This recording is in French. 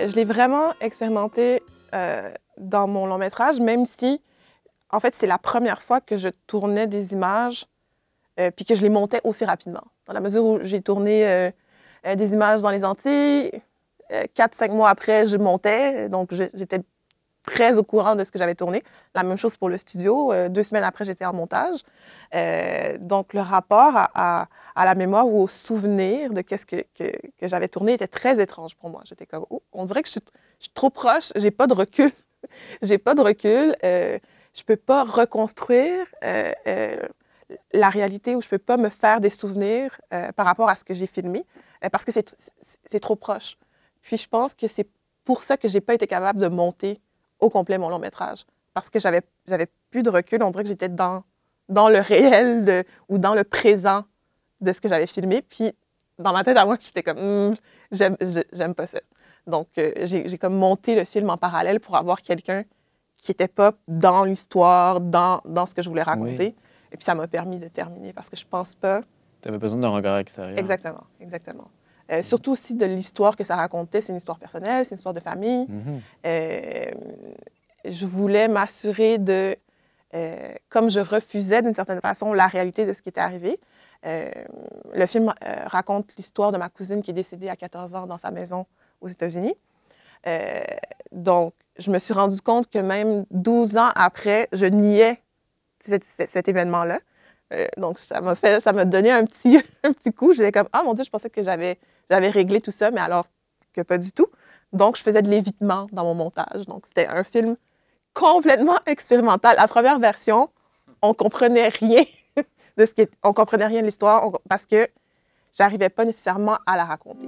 Je l'ai vraiment expérimenté dans mon long métrage, même si, en fait, c'est la première fois que je tournais des images puis que je les montais aussi rapidement. Dans la mesure où j'ai tourné des images dans les Antilles, 4-5 mois après, je montais, donc j'étais très au courant de ce que j'avais tourné. La même chose pour le studio. 2 semaines après, j'étais en montage. Donc, le rapport à la mémoire ou au souvenir de qu'est-ce que j'avais tourné était très étrange pour moi. J'étais comme, oh, on dirait que je suis trop proche, j'ai pas de recul. J'ai pas de recul. Je peux pas reconstruire la réalité ou je peux pas me faire des souvenirs par rapport à ce que j'ai filmé parce que c'est trop proche. Puis, je pense que c'est pour ça que j'ai pas été capable de monter au complet mon long métrage. Parce que j'avais plus de recul, on dirait que j'étais dans le réel ou dans le présent de ce que j'avais filmé. Puis dans ma tête à moi, j'étais comme j'aime pas ça. Donc j'ai comme monté le film en parallèle pour avoir quelqu'un qui n'était pas dans l'histoire, dans ce que je voulais raconter. Oui. Et puis ça m'a permis de terminer parce que je pense pas... Tu avais besoin d'un regard extérieur. Exactement, exactement. Surtout aussi de l'histoire que ça racontait. C'est une histoire personnelle, c'est une histoire de famille. Je voulais m'assurer de, comme je refusais d'une certaine façon la réalité de ce qui était arrivé. Le film raconte l'histoire de ma cousine qui est décédée à 14 ans dans sa maison aux États-Unis. Donc, je me suis rendu compte que même 12 ans après, je niais cet événement-là. Donc, ça m'a donné un petit coup. J'étais comme, ah mon Dieu, je pensais que j'avais réglé tout ça, mais alors que pas du tout. Donc, je faisais de l'évitement dans mon montage. Donc, c'était un film complètement expérimental. La première version, on comprenait rien on comprenait rien de l'histoire parce que j'arrivais pas nécessairement à la raconter.